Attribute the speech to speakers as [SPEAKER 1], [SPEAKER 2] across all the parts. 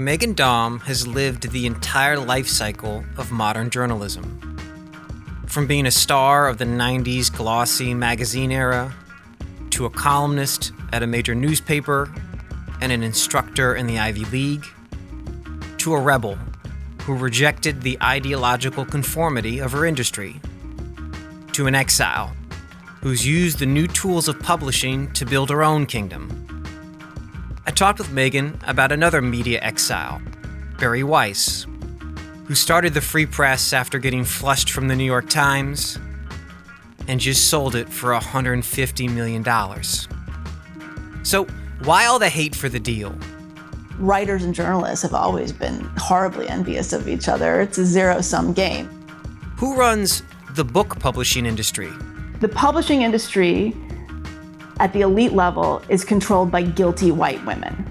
[SPEAKER 1] Meghan Daum has lived the entire life cycle of modern journalism. From being a star of the 90s glossy magazine era, to a columnist at a major newspaper and an instructor in the Ivy League, to a rebel who rejected the ideological conformity of her industry, to an exile who's used the new tools of publishing to build her own kingdom. I talked with Meghan about another media exile, Bari Weiss, who started the Free Press after getting flushed from the New York Times and just sold it for $150 million. So why all the hate for the deal?
[SPEAKER 2] Writers and journalists have always been horribly envious of each other. It's a zero-sum game.
[SPEAKER 1] Who runs the book publishing industry?
[SPEAKER 2] The publishing industry at the elite level is controlled by guilty white women.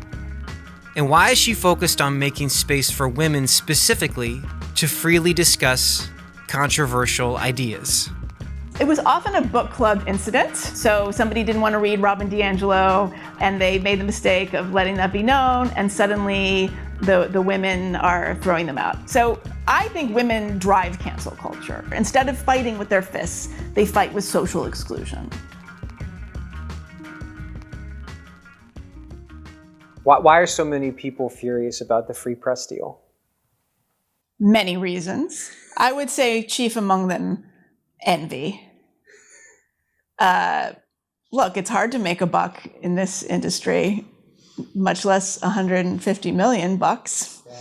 [SPEAKER 1] And why is she focused on making space for women specifically to freely discuss controversial ideas?
[SPEAKER 2] It was often a book club incident. So somebody didn't want to read Robin DiAngelo, and they made the mistake of letting that be known, and suddenly the women are throwing them out. So I think women drive cancel culture. Instead of fighting with their fists, they fight with social exclusion.
[SPEAKER 3] Why are so many people furious about the Free Press deal?
[SPEAKER 2] Many reasons. I would say chief among them, envy. Look, it's hard to make a buck in this industry, much less 150 million bucks. Yeah.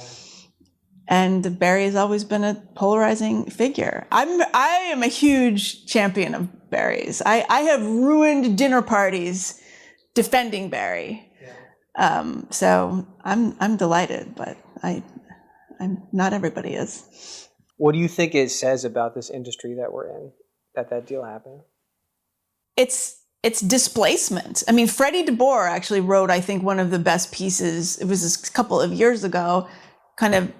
[SPEAKER 2] And Bari has always been a polarizing figure. I am a huge champion of Bari's. I have ruined dinner parties defending Bari. So I'm delighted, but I'm not everybody is.
[SPEAKER 3] What do you think it says about this industry that we're in, that deal happened?
[SPEAKER 2] It's displacement. I mean, Freddie DeBoer actually wrote, I think, one of the best pieces. It was a couple of years ago, kind of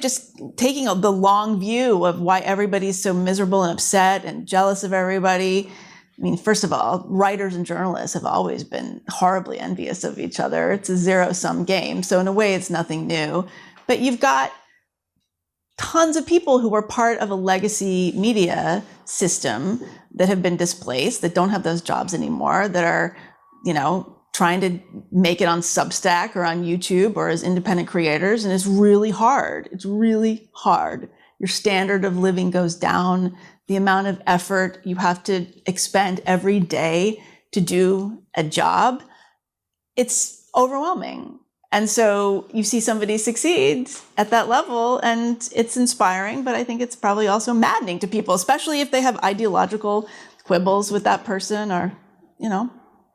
[SPEAKER 2] just taking the long view of why everybody's so miserable and upset and jealous of everybody. I mean, first of all, writers and journalists have always been horribly envious of each other. It's a zero-sum game. So in a way, it's nothing new. But you've got tons of people who were part of a legacy media system that have been displaced, that don't have those jobs anymore, that are, trying to make it on Substack or on YouTube or as independent creators. And it's really hard. It's really hard. Your standard of living goes down. The amount of effort you have to expend every day to do a job, it's overwhelming. And so you see somebody succeed at that level, and it's inspiring, but I think it's probably also maddening to people, especially if they have ideological quibbles with that person or,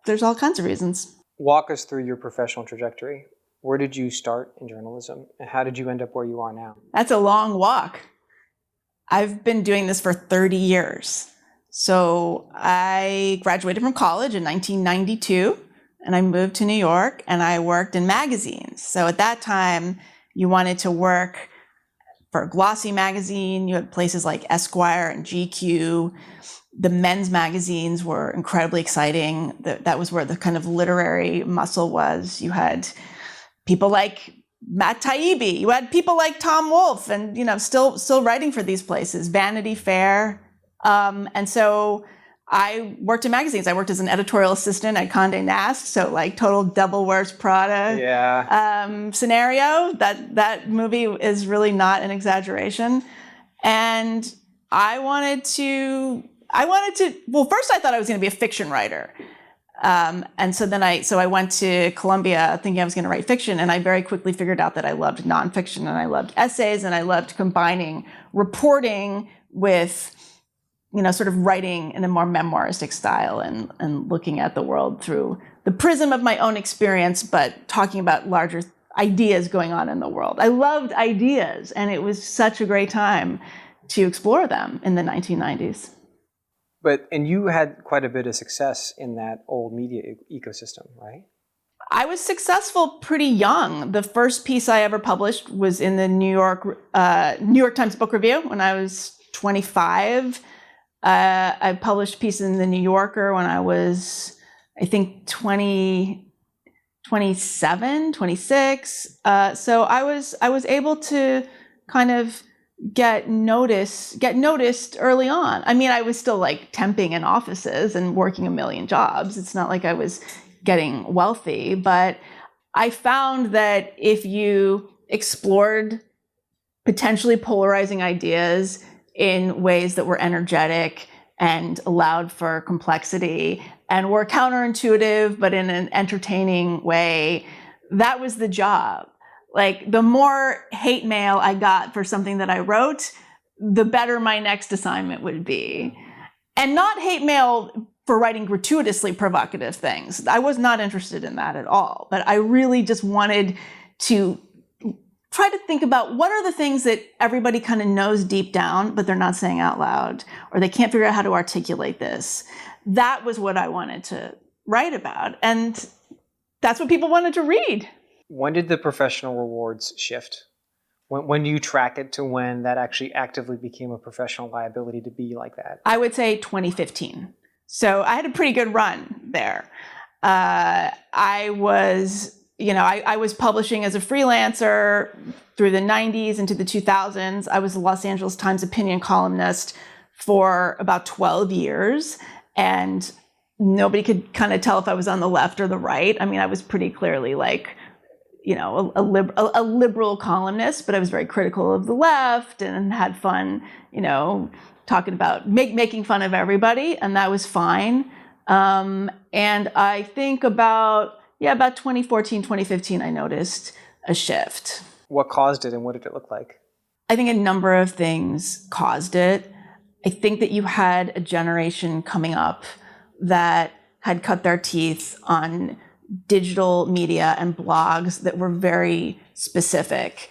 [SPEAKER 2] there's all kinds of reasons.
[SPEAKER 3] Walk us through your professional trajectory. Where did you start in journalism, and how did you end up where you are now?
[SPEAKER 2] That's a long walk. I've been doing this for 30 years. So I graduated from college in 1992, and I moved to New York, and I worked in magazines. So at that time, you wanted to work for a glossy magazine. You had places like Esquire and GQ. The men's magazines were incredibly exciting. That was where the kind of literary muscle was. You had people like Matt Taibbi. You had people like Tom Wolfe, and still writing for these places. Vanity Fair, and so I worked in magazines. I worked as an editorial assistant at Condé Nast, so like total Devil Wears Prada scenario. That movie is really not an exaggeration, and I wanted to. Well, first I thought I was going to be a fiction writer. And so I went to Columbia thinking I was going to write fiction, and I very quickly figured out that I loved nonfiction, and I loved essays, and I loved combining reporting with, sort of writing in a more memoiristic style and looking at the world through the prism of my own experience, but talking about larger ideas going on in the world. I loved ideas, and it was such a great time to explore them in the 1990s.
[SPEAKER 3] And you had quite a bit of success in that old media ecosystem, right?
[SPEAKER 2] I was successful pretty young. The first piece I ever published was in the New York Times Book Review when I was 25. I published pieces in the New Yorker when I was, I think, 20, 27, 26. So I was able to kind of get noticed early on. I mean, I was still like temping in offices and working a million jobs. It's not like I was getting wealthy, but I found that if you explored potentially polarizing ideas in ways that were energetic and allowed for complexity and were counterintuitive, but in an entertaining way, that was the job. Like, the more hate mail I got for something that I wrote, the better my next assignment would be. And not hate mail for writing gratuitously provocative things. I was not interested in that at all. But I really just wanted to try to think about what are the things that everybody kind of knows deep down, but they're not saying out loud, or they can't figure out how to articulate this. That was what I wanted to write about. And that's what people wanted to read.
[SPEAKER 3] When did the professional rewards shift? When do you track it to when that actually actively became a professional liability to be like that?
[SPEAKER 2] I would say 2015. So I had a pretty good run there. I was publishing as a freelancer through the 90s into the 2000s. I was the Los Angeles Times opinion columnist for about 12 years. And nobody could kind of tell if I was on the left or the right. I mean, I was pretty clearly like, a liberal columnist, but I was very critical of the left and had fun, talking about making fun of everybody, and that was fine. And I think about 2014, 2015, I noticed a shift.
[SPEAKER 3] What caused it and what did it look like?
[SPEAKER 2] I think a number of things caused it. I think that you had a generation coming up that had cut their teeth on digital media and blogs that were very specific.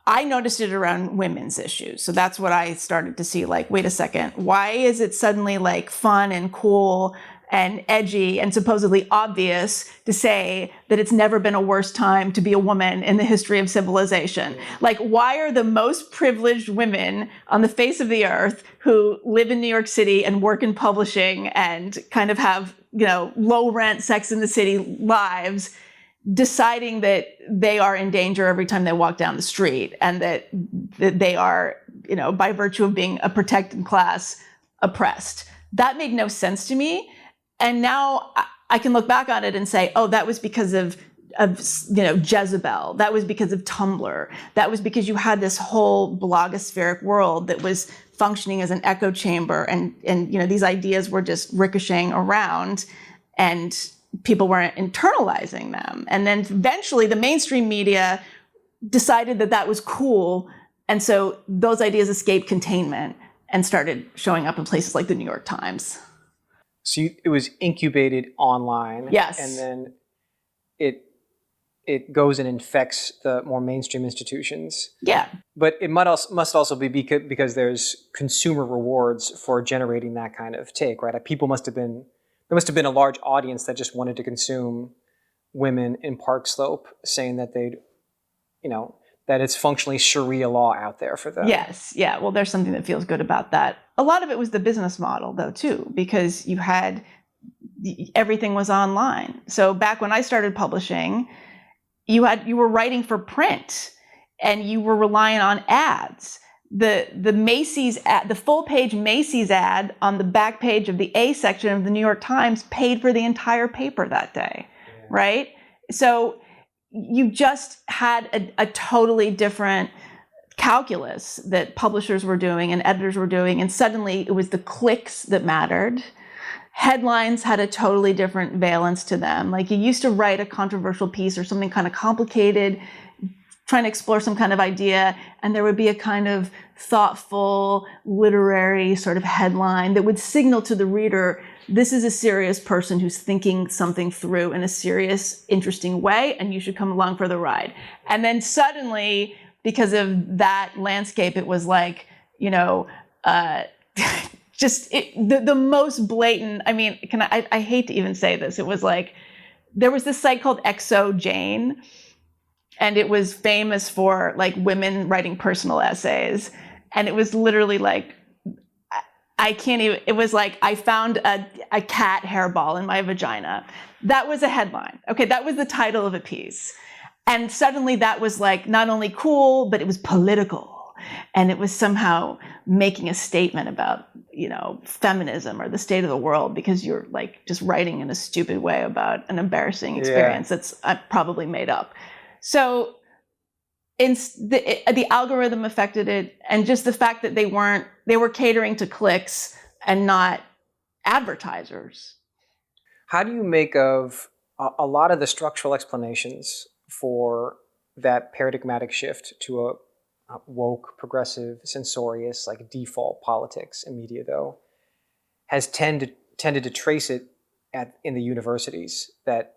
[SPEAKER 2] I noticed it around women's issues. So that's what I started to see, like, wait a second, why is it suddenly like fun and cool and edgy and supposedly obvious to say that it's never been a worse time to be a woman in the history of civilization? Like, why are the most privileged women on the face of the earth who live in New York City and work in publishing and kind of have, low rent, Sex in the City lives, deciding that they are in danger every time they walk down the street, and that they are, by virtue of being a protected class, oppressed? That made no sense to me. And now I can look back on it and say, oh, that was because of Jezebel. That was because of Tumblr. That was because you had this whole blogospheric world that was functioning as an echo chamber, and these ideas were just ricocheting around, and people weren't internalizing them. And then eventually the mainstream media decided that that was cool, and so those ideas escaped containment and started showing up in places like the New York Times.
[SPEAKER 3] So it was incubated online.
[SPEAKER 2] Yes.
[SPEAKER 3] And then it goes and infects the more mainstream institutions.
[SPEAKER 2] Yeah.
[SPEAKER 3] But it must also be because there's consumer rewards for generating that kind of take, right? There must have been a large audience that just wanted to consume women in Park Slope, saying that that it's functionally Sharia law out there for them.
[SPEAKER 2] Yes. Yeah. Well, there's something that feels good about that. A lot of it was the business model, though, too, because everything was online. So back when I started publishing, you were writing for print, and you were relying on ads. The Macy's ad, the full page Macy's ad on the back page of the A section of the New York Times paid for the entire paper that day, right? So you just had a totally different calculus that publishers were doing and editors were doing, and suddenly it was the clicks that mattered. Headlines had a totally different valence to them. Like, you used to write a controversial piece or something kind of complicated, trying to explore some kind of idea, and there would be a kind of thoughtful, literary sort of headline that would signal to the reader, this is a serious person who's thinking something through in a serious, interesting way, and you should come along for the ride. And then suddenly, because of that landscape, it was like, the most blatant. I mean, I hate to even say this. It was like, there was this site called XO Jane, and it was famous for like women writing personal essays. And it was literally like, I can't even, it was like, I found a cat hairball in my vagina. That was a headline. Okay, that was the title of a piece. And suddenly that was like not only cool, but it was political. And it was somehow making a statement about, feminism or the state of the world, because you're like just writing in a stupid way about an embarrassing experience that's probably made up. So the algorithm affected it, and just the fact that they were catering to clicks and not advertisers.
[SPEAKER 3] How do you make of a lot of the structural explanations for that paradigmatic shift to a woke, progressive, censorious, like default politics in media, though, has tended to trace it in the universities, that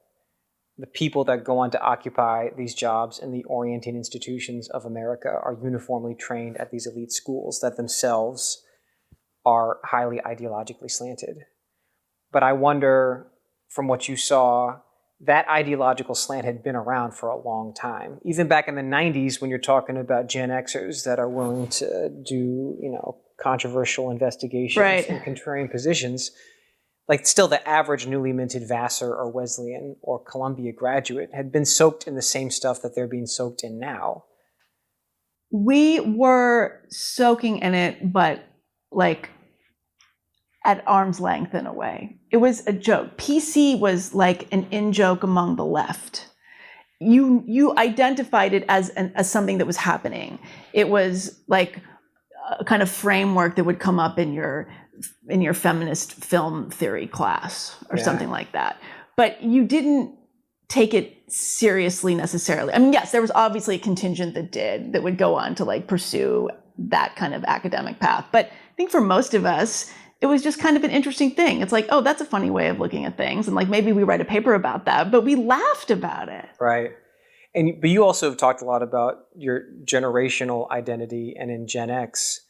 [SPEAKER 3] the people that go on to occupy these jobs in the orienting institutions of America are uniformly trained at these elite schools that themselves are highly ideologically slanted. But I wonder, from what you saw, that ideological slant had been around for a long time. Even back in the 90s, when you're talking about Gen Xers that are willing to do, controversial investigations and contrarian positions, like still the average newly minted Vassar or Wesleyan or Columbia graduate had been soaked in the same stuff that they're being soaked in now.
[SPEAKER 2] We were soaking in it, but like at arm's length in a way. It was a joke. PC was like an in-joke among the left. You identified it as something that was happening. It was like a kind of framework that would come up in your feminist film theory class or something like that. But you didn't take it seriously necessarily. I mean, yes, there was obviously a contingent that would go on to like pursue that kind of academic path. But I think for most of us, it was just kind of an interesting thing. It's like, oh, that's a funny way of looking at things. And like, maybe we write a paper about that, but we laughed about it.
[SPEAKER 3] Right. But you also have talked a lot about your generational identity, and in Gen X,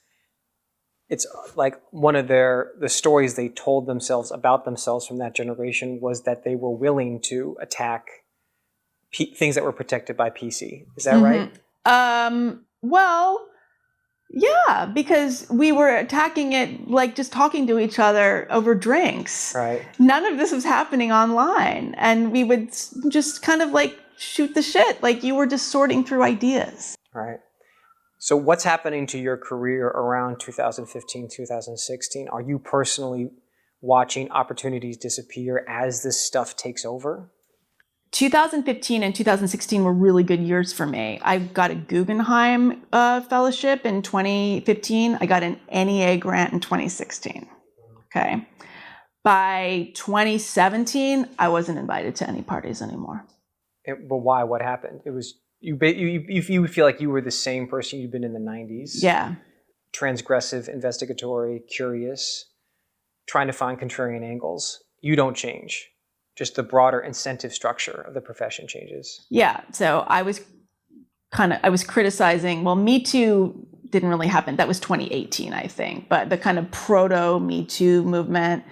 [SPEAKER 3] it's like one of the stories they told themselves about themselves from that generation was that they were willing to attack things that were protected by PC. Is that right?
[SPEAKER 2] Well, yeah, because we were attacking it like just talking to each other over drinks.
[SPEAKER 3] Right.
[SPEAKER 2] None of this was happening online, and we would just kind of like shoot the shit, like you were just sorting through ideas.
[SPEAKER 3] Right. So what's happening to your career around 2015, 2016? Are you personally watching opportunities disappear as this stuff takes over?
[SPEAKER 2] 2015 and 2016 were really good years for me. I got a Guggenheim fellowship in 2015. I got an NEA grant in 2016. Okay. By 2017, I wasn't invited to any parties anymore.
[SPEAKER 3] But why? What happened? It was you feel like you were the same person you'd been in the 90s.
[SPEAKER 2] Yeah.
[SPEAKER 3] Transgressive, investigatory, curious, trying to find contrarian angles. You don't change. Just the broader incentive structure of the profession changes.
[SPEAKER 2] Yeah. So I was criticizing, well, Me Too didn't really happen. That was 2018, I think. But the kind of proto Me Too movement,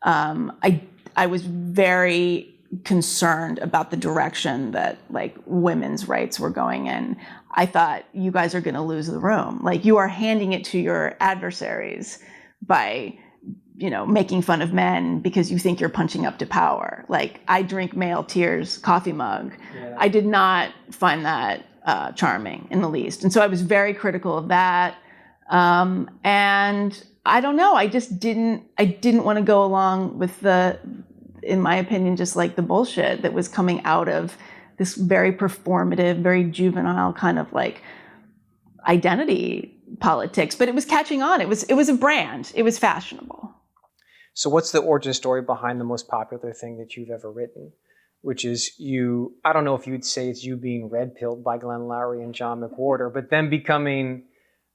[SPEAKER 2] I was very concerned about the direction that like women's rights were going in. I thought, you guys are going to lose the room. Like, you are handing it to your adversaries by making fun of men because you think you're punching up to power. Like, I drink male tears coffee mug. Yeah. I did not find that charming in the least. And so I was very critical of that. And I don't know, I didn't want to go along with in my opinion, just like the bullshit that was coming out of this very performative, very juvenile kind of like identity politics. But it was catching on. It was a brand. It was fashionable.
[SPEAKER 3] So what's the origin story behind the most popular thing that you've ever written? Which is I don't know if you'd say it's you being red-pilled by Glenn Loury and John McWhorter, but then becoming,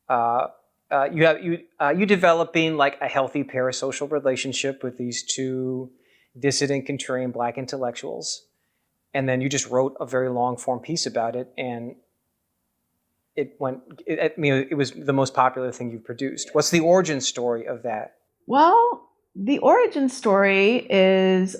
[SPEAKER 3] you developing like a healthy parasocial relationship with these two dissident, contrarian Black intellectuals. And then you just wrote a very long form piece about it, and it was the most popular thing you've produced. What's the origin story of that? Well,
[SPEAKER 2] the origin story is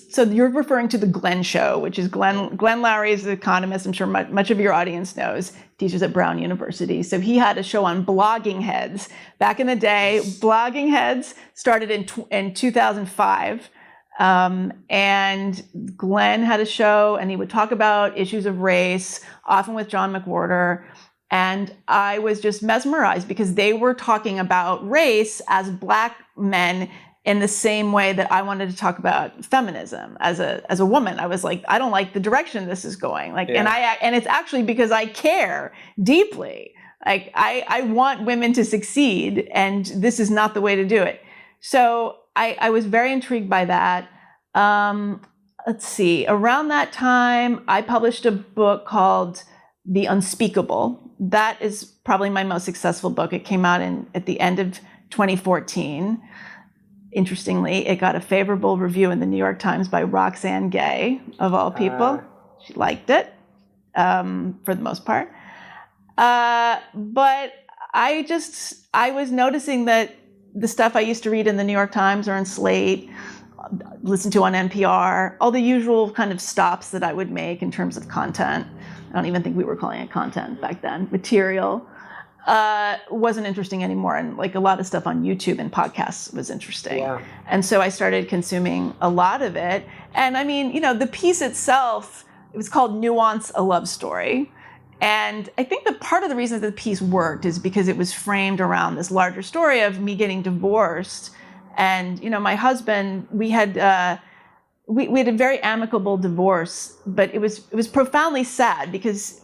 [SPEAKER 2] so you're referring to the Glenn Show, which is Glenn Loury is an economist. I'm sure much of your audience knows. teaches at Brown University. So he had a show on blogging heads. Back in the day, blogging heads started in 2005. And Glenn had a show, and he would talk about issues of race, often with John McWhorter. And I was just mesmerized because they were talking about race as Black men in the same way that I wanted to talk about feminism as a woman. I was like, I don't like the direction this is going. Like, yeah. and it's actually because I care deeply. Like, I want women to succeed, and this is not the way to do it. So I was very intrigued by that. Let's see, around that time, I published a book called The Unspeakable. That is probably my most successful book. It came out at the end of 2014. Interestingly, it got a favorable review in the New York Times by Roxanne Gay, of all people. She liked it, for the most part. But I was noticing that the stuff I used to read in the New York Times or in Slate, listen to on NPR, all the usual kind of stops that I would make in terms of content. I don't even think we were calling it content back then, material, wasn't interesting anymore. And like a lot of stuff on YouTube and podcasts was interesting. Yeah. And so I started consuming a lot of it. And I mean, the piece itself, it was called Nuance, a Love Story. And I think that part of the reason that the piece worked is because it was framed around this larger story of me getting divorced. And, my husband, we had a very amicable divorce, but it was profoundly sad because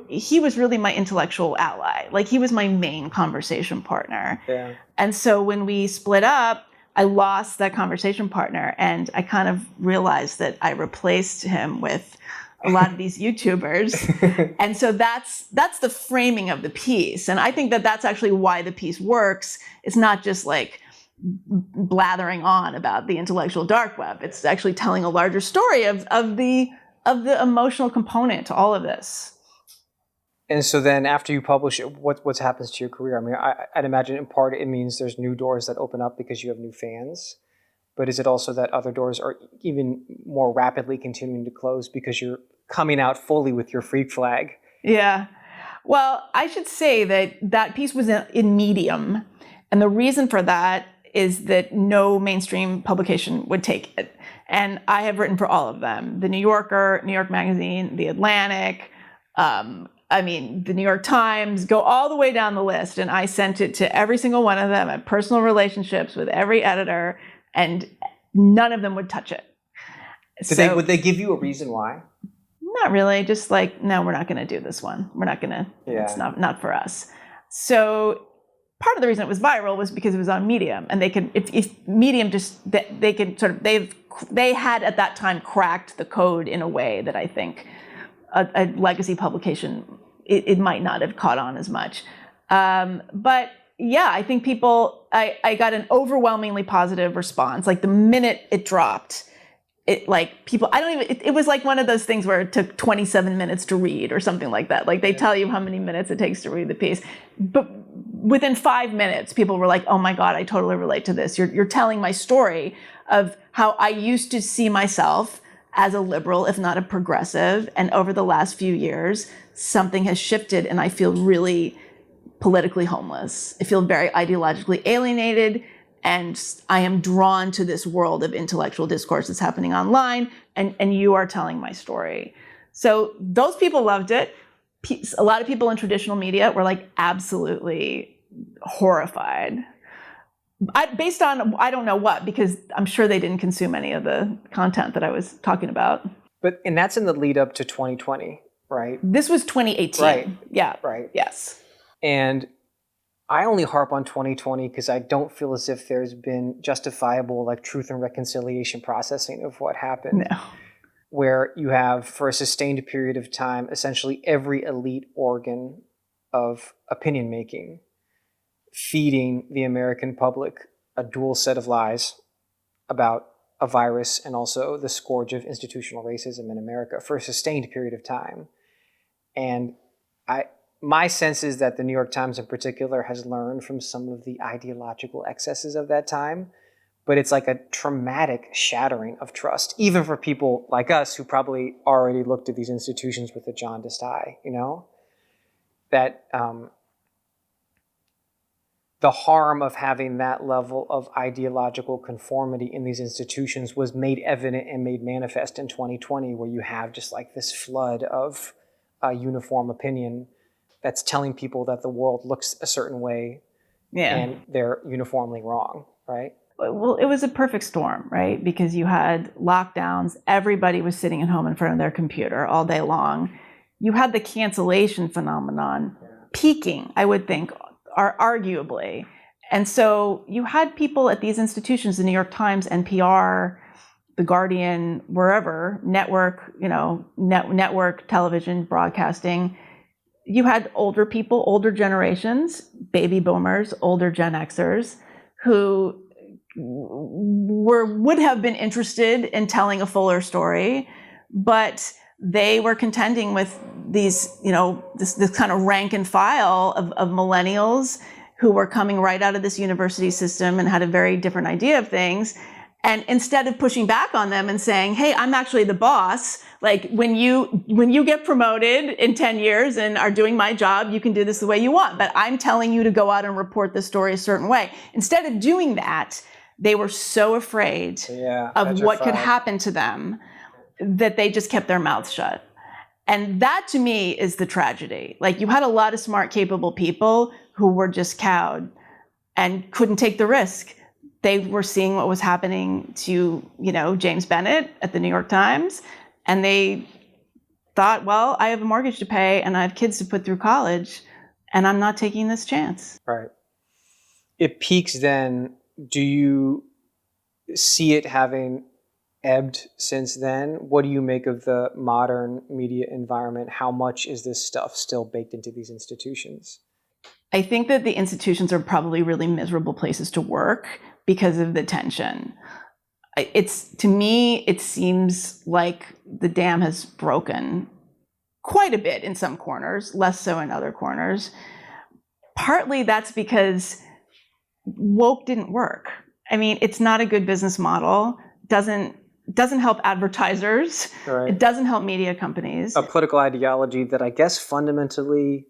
[SPEAKER 2] he was really my intellectual ally. Like, he was my main conversation partner. Yeah. And so when we split up, I lost that conversation partner, and I kind of realized that I replaced him with a lot of these YouTubers. And so that's the framing of the piece. And I think that that's actually why the piece works. It's not just like blathering on about the intellectual dark web. It's actually telling a larger story of the emotional component to all of this.
[SPEAKER 3] And so then after you publish it, what happens to your career? I mean, I'd imagine in part it means there's new doors that open up because you have new fans. But is it also that other doors are even more rapidly continuing to close because you're coming out fully with your freak flag?
[SPEAKER 2] Yeah. Well, I should say that piece was in Medium. And the reason for that is that no mainstream publication would take it. And I have written for all of them. The New Yorker, New York Magazine, The Atlantic, the New York Times, go all the way down the list. And I sent it to every single one of them. I had personal relationships with every editor, and none of them would touch it.
[SPEAKER 3] Would they give you a reason why?
[SPEAKER 2] Not really. Just like, no, we're not going to do this one. We're not going to. Yeah. It's not for us. So part of the reason it was viral was because it was on Medium, and they could, if Medium they could sort of, they had at that time cracked the code in a way that I think a legacy publication, it might not have caught on as much. But yeah, I think I got an overwhelmingly positive response. Like the minute it dropped, it was like one of those things where it took 27 minutes to read or something like that. Like they tell you how many minutes it takes to read the piece. But within 5 minutes, people were like, oh my God, I totally relate to this. You're telling my story of how I used to see myself as a liberal, if not a progressive. And over the last few years, something has shifted and I feel really politically homeless. I feel very ideologically alienated, and I am drawn to this world of intellectual discourse that's happening online, and you are telling my story. So those people loved it. A lot of people in traditional media were like absolutely horrified. Based on, I don't know what, because I'm sure they didn't consume any of the content that I was talking about.
[SPEAKER 3] And that's in the lead up to 2020, right?
[SPEAKER 2] This was 2018.
[SPEAKER 3] Right.
[SPEAKER 2] Yeah.
[SPEAKER 3] Right.
[SPEAKER 2] Yes.
[SPEAKER 3] And I only harp on 2020 because I don't feel as if there's been justifiable like truth and reconciliation processing of what happened.
[SPEAKER 2] No.
[SPEAKER 3] Where you have, for a sustained period of time, essentially every elite organ of opinion making feeding the American public a dual set of lies about a virus and also the scourge of institutional racism in America for a sustained period of time. And my sense is that the New York Times in particular has learned from some of the ideological excesses of that time, but it's like a traumatic shattering of trust, even for people like us who probably already looked at these institutions with a jaundiced eye, that the harm of having that level of ideological conformity in these institutions was made evident and made manifest in 2020, where you have just like this flood of uniform opinion that's telling people that the world looks a certain way and they're uniformly wrong, right?
[SPEAKER 2] Well, it was a perfect storm, right? Because you had lockdowns, everybody was sitting at home in front of their computer all day long. You had the cancellation phenomenon peaking, I would think, arguably. And so you had people at these institutions, the New York Times, NPR, The Guardian, wherever, network, network television, broadcasting. You had older people, older generations, baby boomers, older Gen Xers, who would have been interested in telling a fuller story, but they were contending with these, this kind of rank and file of millennials who were coming right out of this university system and had a very different idea of things. And instead of pushing back on them and saying, hey, I'm actually the boss, like when you get promoted in 10 years and are doing my job, you can do this the way you want, but I'm telling you to go out and report the story a certain way. Instead of doing that, they were so afraid of what could happen to them that they just kept their mouths shut. And that to me is the tragedy. Like, you had a lot of smart, capable people who were just cowed and couldn't take the risk. They were seeing what was happening to, James Bennett at the New York Times, and they thought, well, I have a mortgage to pay and I have kids to put through college, and I'm not taking this chance.
[SPEAKER 3] Right. It peaks then. Do you see it having ebbed since then? What do you make of the modern media environment? How much is this stuff still baked into these institutions?
[SPEAKER 2] I think that the institutions are probably really miserable places to work because of the tension. To me, it seems like the dam has broken quite a bit in some corners, less so in other corners. Partly that's because woke didn't work. I mean, it's not a good business model. Doesn't help advertisers. Right. It doesn't help media companies.
[SPEAKER 3] A political ideology that I guess fundamentally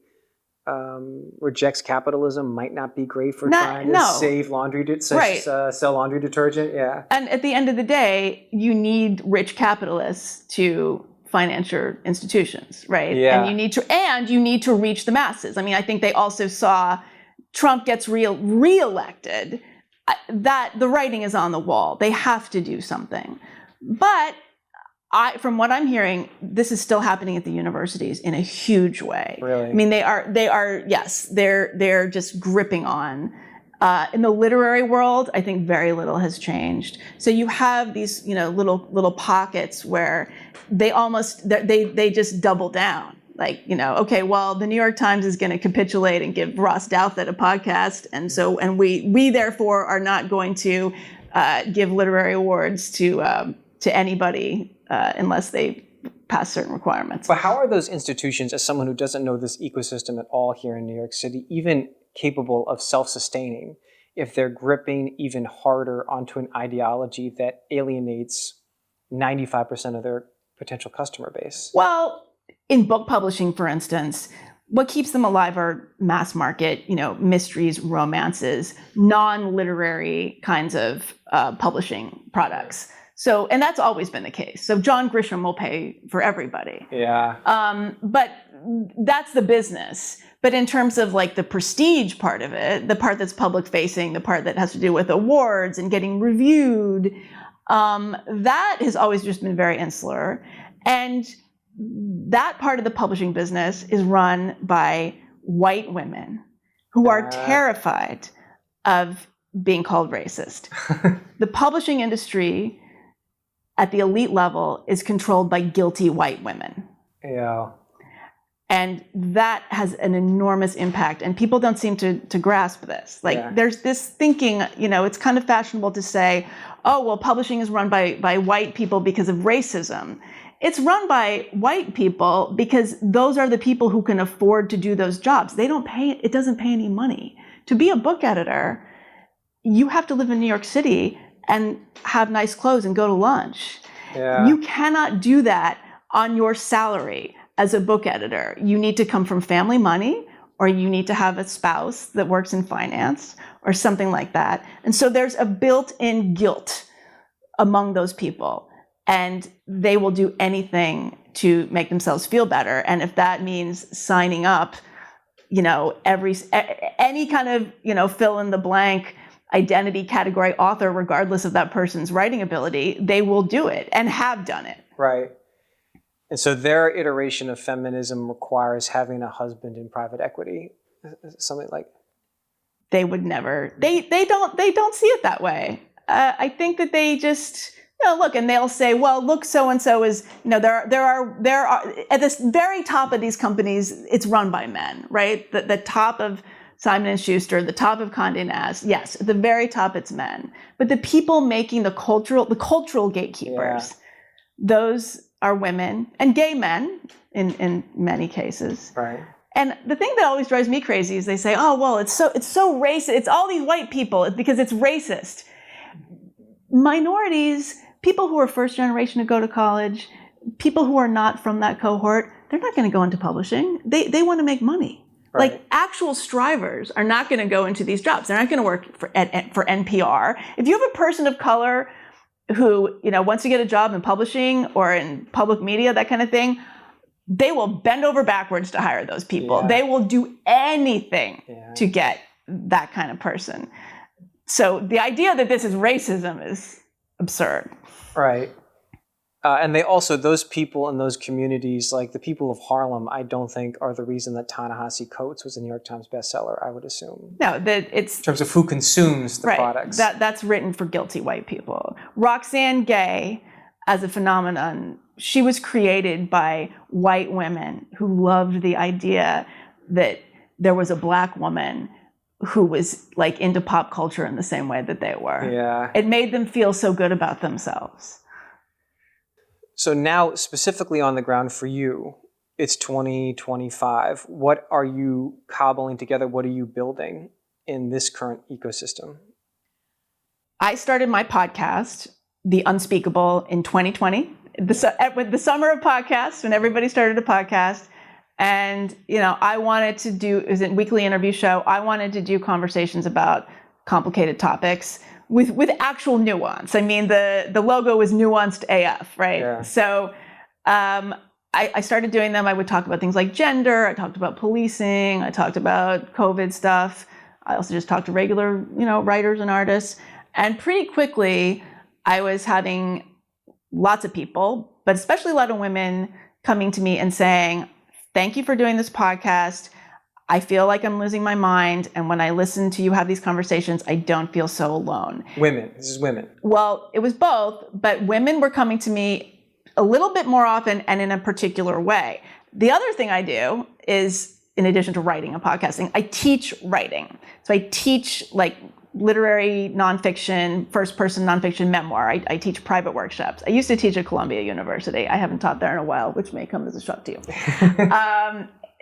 [SPEAKER 3] rejects capitalism might not be great for trying to save laundry, sell laundry detergent. Yeah.
[SPEAKER 2] And at the end of the day, you need rich capitalists to finance your institutions, right?
[SPEAKER 3] Yeah.
[SPEAKER 2] And you need to reach the masses. I mean, I think they also saw Trump gets reelected, that the writing is on the wall. They have to do something. But from what I'm hearing, this is still happening at the universities in a huge way.
[SPEAKER 3] Really?
[SPEAKER 2] I mean, they're just gripping on. In the literary world, I think very little has changed. So you have these, little pockets where they just double down. Like, okay, well, the New York Times is going to capitulate and give Ross Douthat a podcast, and we therefore are not going to give literary awards to anybody unless they pass certain requirements.
[SPEAKER 3] But how are those institutions, as someone who doesn't know this ecosystem at all here in New York City, even capable of self-sustaining if they're gripping even harder onto an ideology that alienates 95% of their potential customer base?
[SPEAKER 2] Well, in book publishing, for instance, what keeps them alive are mass market, mysteries, romances, non-literary kinds of publishing products. So, and that's always been the case. So John Grisham will pay for everybody.
[SPEAKER 3] Yeah.
[SPEAKER 2] But that's the business. But in terms of like the prestige part of it, the part that's public facing, the part that has to do with awards and getting reviewed, that has always just been very insular. And that part of the publishing business is run by white women who are terrified of being called racist. The publishing industry at the elite level is controlled by guilty white women.
[SPEAKER 3] Yeah.
[SPEAKER 2] And that has an enormous impact. And people don't seem to grasp this. There's this thinking, it's kind of fashionable to say, oh, well, publishing is run by white people because of racism. It's run by white people because those are the people who can afford to do those jobs. It doesn't pay any money. To be a book editor, you have to live in New York City and have nice clothes and go to lunch.
[SPEAKER 3] Yeah.
[SPEAKER 2] You cannot do that on your salary as a book editor. You need to come from family money or you need to have a spouse that works in finance, or something like that. And so there's a built-in guilt among those people, and they will do anything to make themselves feel better. And if that means signing up, any kind of, fill in the blank identity category author, regardless of that person's writing ability, they will do it and have done it.
[SPEAKER 3] Right. And so their iteration of feminism requires having a husband in private equity, something like.
[SPEAKER 2] They would never. They don't see it that way. I think that they just look, and they'll say, well, look, so and so is there are at the very top of these companies, it's run by men, right? The top of Simon & Schuster, the top of Condé Nast, yes, at the very top it's men. But the people making the cultural gatekeepers, those are women and gay men in many cases.
[SPEAKER 3] Right.
[SPEAKER 2] And the thing that always drives me crazy is they say, oh, well, it's so racist. It's all these white people because it's racist. Minorities, people who are first generation to go to college, people who are not from that cohort, they're not going to go into publishing. They want to make money.
[SPEAKER 3] Right.
[SPEAKER 2] Like actual strivers are not going to go into these jobs. They're not going to work for NPR. If you have a person of color who, wants to get a job in publishing or in public media, that kind of thing, they will bend over backwards to hire those people.
[SPEAKER 3] Yeah.
[SPEAKER 2] They will do anything to get that kind of person. So the idea that this is racism is absurd.
[SPEAKER 3] Right. And they also, those people in those communities, like the people of Harlem, I don't think are the reason that Ta-Nehisi Coates was a New York Times bestseller, I would assume.
[SPEAKER 2] No, it's...
[SPEAKER 3] In terms of who consumes the
[SPEAKER 2] right,
[SPEAKER 3] products.
[SPEAKER 2] That's written for guilty white people. Roxanne Gay, as a phenomenon, she was created by white women who loved the idea that there was a black woman who was like into pop culture in the same way that they were.
[SPEAKER 3] Yeah.
[SPEAKER 2] It made them feel so good about themselves.
[SPEAKER 3] So now, specifically on the ground for you, it's 2025. What are you cobbling together? What are you building in this current ecosystem?
[SPEAKER 2] I started my podcast, The Unspeakable, in 2020, with the summer of podcasts, when everybody started a podcast. And, I wanted to do, it was a weekly interview show. I wanted to do conversations about complicated topics with actual nuance. I mean, the logo was nuanced AF, right?
[SPEAKER 3] Yeah.
[SPEAKER 2] So I started doing them. I would talk about things like gender. I talked about policing. I talked about COVID stuff. I also just talked to regular, writers and artists. And pretty quickly, I was having lots of people, but especially a lot of women coming to me and saying, thank you for doing this podcast. I feel like I'm losing my mind. And when I listen to you have these conversations, I don't feel so alone.
[SPEAKER 3] Women. This is women.
[SPEAKER 2] Well, it was both, but women were coming to me a little bit more often and in a particular way. The other thing I do is, in addition to writing and podcasting, I teach writing. So I teach like literary nonfiction, first-person nonfiction memoir. I teach private workshops. I used to teach at Columbia University. I haven't taught there in a while, which may come as a shock to you.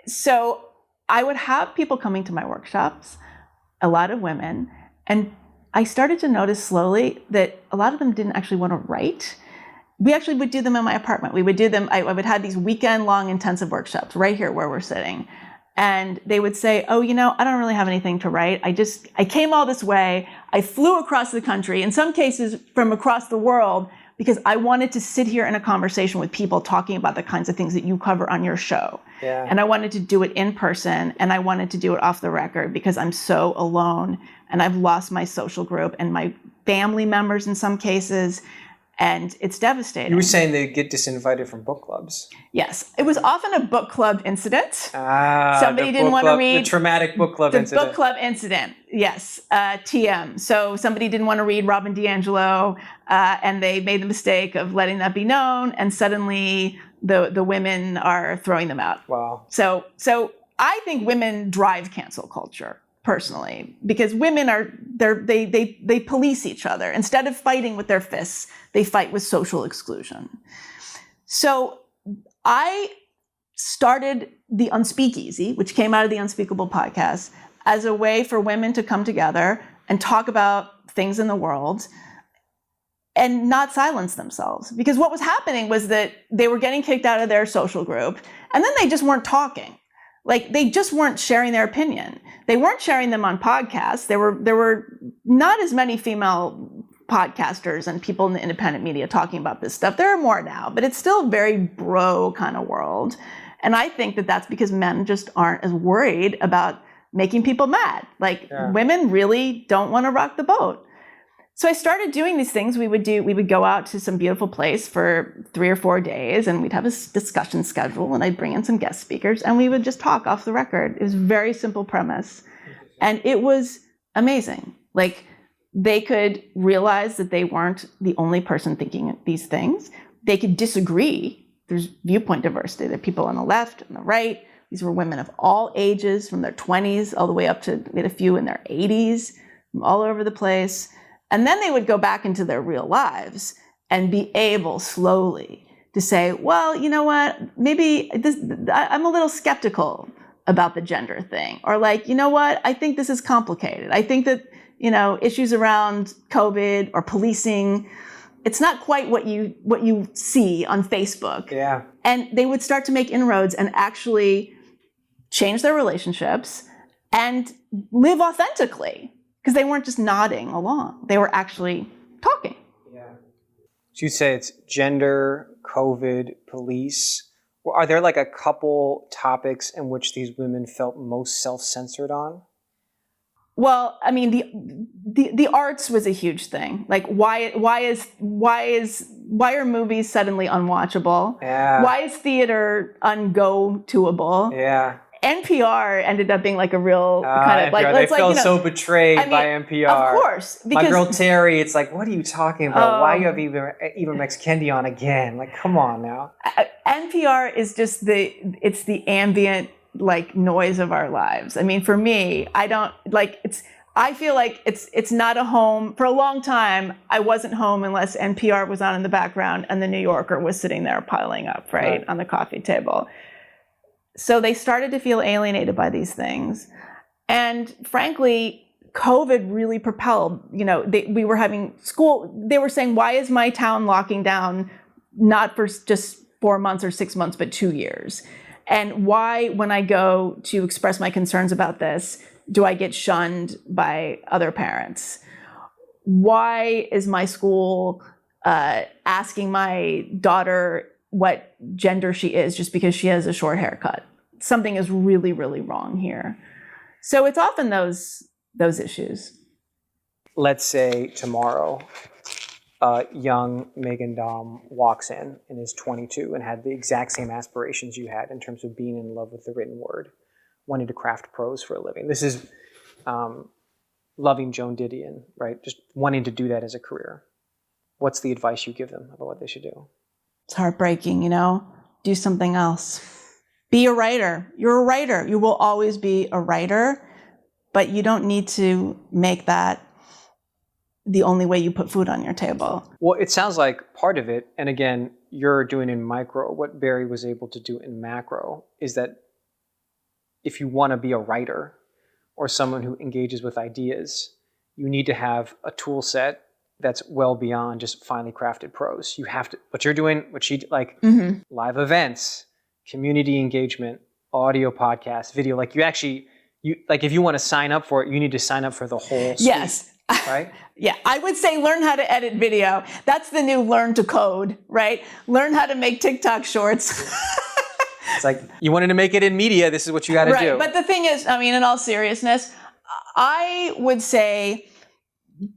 [SPEAKER 2] So I would have people coming to my workshops, a lot of women, and I started to notice slowly that a lot of them didn't actually want to write. We actually would do them in my apartment. We would do them, I would have these weekend-long intensive workshops right here where we're sitting. And they would say, oh, I don't really have anything to write. I came all this way. I flew across the country, in some cases from across the world, because I wanted to sit here in a conversation with people talking about the kinds of things that you cover on your show.
[SPEAKER 3] Yeah.
[SPEAKER 2] And I wanted to do it in person, and I wanted to do it off the record because I'm so alone, and I've lost my social group and my family members in some cases, and it's devastating.
[SPEAKER 3] You were saying they get disinvited from book clubs.
[SPEAKER 2] Yes. It was often a book club incident.
[SPEAKER 3] Somebody
[SPEAKER 2] didn't want to read.
[SPEAKER 3] The traumatic book club incident.
[SPEAKER 2] The book club incident, yes. TM. So somebody didn't want to read Robin DiAngelo, and they made the mistake of letting that be known, and suddenly the women are throwing them out.
[SPEAKER 3] Wow.
[SPEAKER 2] So I think women drive cancel culture, personally, because women they police each other. Instead of fighting with their fists, they fight with social exclusion. So I started the Unspeakeasy, which came out of the Unspeakable podcast, as a way for women to come together and talk about things in the world and not silence themselves. Because what was happening was that they were getting kicked out of their social group, and then they just weren't talking. Like, they just weren't sharing their opinion. They weren't sharing them on podcasts. There were not as many female podcasters and people in the independent media talking about this stuff. There are more now, but it's still a very bro kind of world. And I think that that's because men just aren't as worried about making people mad. Like, women really don't want to rock the boat. So I started doing these things. We would go out to some beautiful place for 3 or 4 days, and we'd have a discussion schedule, and I'd bring in some guest speakers, and we would just talk off the record. It was a very simple premise. And it was amazing. Like, they could realize that they weren't the only person thinking these things. They could disagree. There's viewpoint diversity. There are people on the left and the right. These were women of all ages, from their 20s all the way up to, we had a few in their 80s, from all over the place. And then they would go back into their real lives and be able slowly to say, well, you know what, maybe I'm a little skeptical about the gender thing. Or like, you know what, I think this is complicated. I think that, issues around COVID or policing, it's not quite what you see on Facebook.
[SPEAKER 3] Yeah.
[SPEAKER 2] And they would start to make inroads and actually change their relationships and live authentically. Because they weren't just nodding along. They were actually talking.
[SPEAKER 3] Yeah. So you'd say it's gender, COVID, police. Well, are there like a couple topics in which these women felt most self-censored on?
[SPEAKER 2] Well, I mean, the arts was a huge thing. Like, why are movies suddenly unwatchable?
[SPEAKER 3] Yeah.
[SPEAKER 2] Why is theater ungo-toable?
[SPEAKER 3] Yeah.
[SPEAKER 2] NPR ended up being like a real kind of
[SPEAKER 3] NPR,
[SPEAKER 2] like,
[SPEAKER 3] they felt so betrayed by NPR.
[SPEAKER 2] Of course, because
[SPEAKER 3] my girl Terry, it's like, what are you talking about? Why you have even Max Kendi on again? Like, come on now.
[SPEAKER 2] NPR is just it's the ambient like noise of our lives. I mean, for me, I feel like it's not a home. For a long time, I wasn't home unless NPR was on in the background and the New Yorker was sitting there piling up, right. on the coffee table. So they started to feel alienated by these things. And frankly, COVID really propelled, we were having school. They were saying, why is my town locking down not for just 4 months or 6 months, but 2 years? And why, when I go to express my concerns about this, do I get shunned by other parents? Why is my school asking my daughter what gender she is just because she has a short haircut? Something is really, really wrong here. So it's often those issues.
[SPEAKER 3] Let's say tomorrow, young Meghan Daum walks in and is 22 and had the exact same aspirations you had in terms of being in love with the written word, wanting to craft prose for a living. This is loving Joan Didion, right? Just wanting to do that as a career. What's the advice you give them about what they should do?
[SPEAKER 2] It's heartbreaking, do something else. Be a writer. You're a writer. You will always be a writer, but you don't need to make that the only way you put food on your table.
[SPEAKER 3] Well, it sounds like part of it, and again, you're doing in micro, what Bari was able to do in macro, is that if you want to be a writer or someone who engages with ideas, you need to have a tool set that's well beyond just finely crafted prose. You have to, what you're doing, what she, like live events, community engagement, audio podcasts, video, like like if you want to sign up for it, you need to sign up for the whole suite,
[SPEAKER 2] yes.
[SPEAKER 3] Right?
[SPEAKER 2] Yeah, I would say learn how to edit video. That's the new learn to code, right? Learn how to make TikTok shorts.
[SPEAKER 3] It's like, you wanted to make it in media, this is what you got to do.
[SPEAKER 2] But the thing is, I mean, in all seriousness, I would say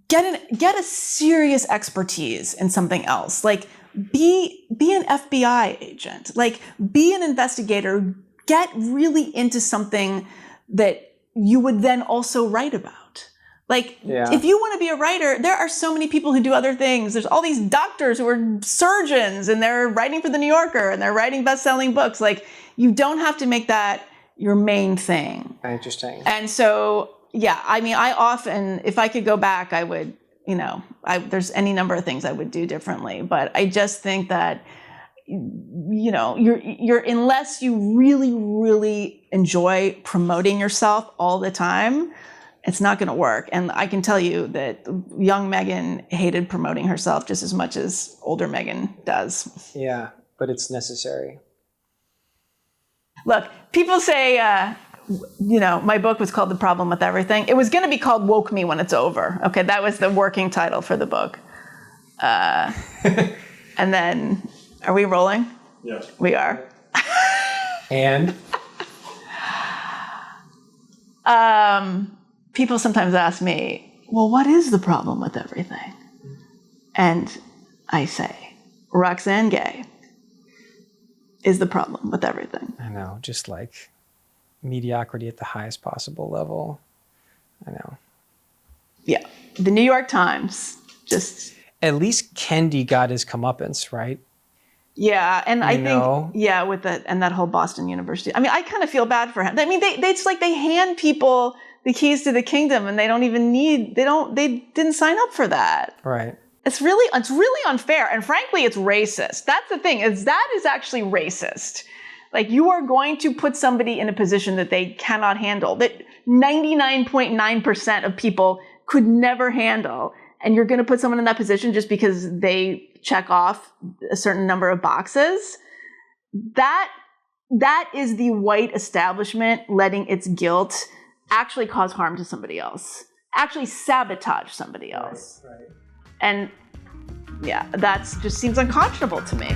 [SPEAKER 2] get a serious expertise in something else. Like, be an FBI agent. Like, be an investigator. Get really into something that you would then also write about. Like, if you want to be a writer, there are so many people who do other things. There's all these doctors who are surgeons and they're writing for the New Yorker and they're writing best-selling books. Like, you don't have to make that your main thing.
[SPEAKER 3] Interesting.
[SPEAKER 2] And so, yeah, I mean, I often, if I could go back, I would, there's any number of things I would do differently. But I just think that, you're unless you really, really enjoy promoting yourself all the time, it's not going to work. And I can tell you that young Meghan hated promoting herself just as much as older Meghan does.
[SPEAKER 3] Yeah, but it's necessary.
[SPEAKER 2] Look, people say, my book was called The Problem with Everything. It was going to be called Woke Me When It's Over. Okay, that was the working title for the book. And then, are we rolling?
[SPEAKER 4] Yes.
[SPEAKER 2] We are.
[SPEAKER 3] And
[SPEAKER 2] people sometimes ask me, well, what is the problem with everything? And I say, Roxanne Gay is the problem with everything.
[SPEAKER 3] I know, just like mediocrity at the highest possible level. I know.
[SPEAKER 2] Yeah. The New York Times just...
[SPEAKER 3] At least Kendi got his comeuppance, right?
[SPEAKER 2] Yeah, and I think,
[SPEAKER 3] know?
[SPEAKER 2] yeah, with that whole Boston University. I mean, I kind of feel bad for him. I mean, it's like they hand people the keys to the kingdom and they don't even they didn't sign up for that.
[SPEAKER 3] Right.
[SPEAKER 2] It's really unfair. And frankly, it's racist. That's the thing, that is actually racist. Like, you are going to put somebody in a position that they cannot handle, that 99.9% of people could never handle. And you're going to put someone in that position just because they check off a certain number of boxes. That is the white establishment letting its guilt actually cause harm to somebody else, actually sabotage somebody else.
[SPEAKER 3] Right.
[SPEAKER 2] And yeah, that just seems unconscionable to me.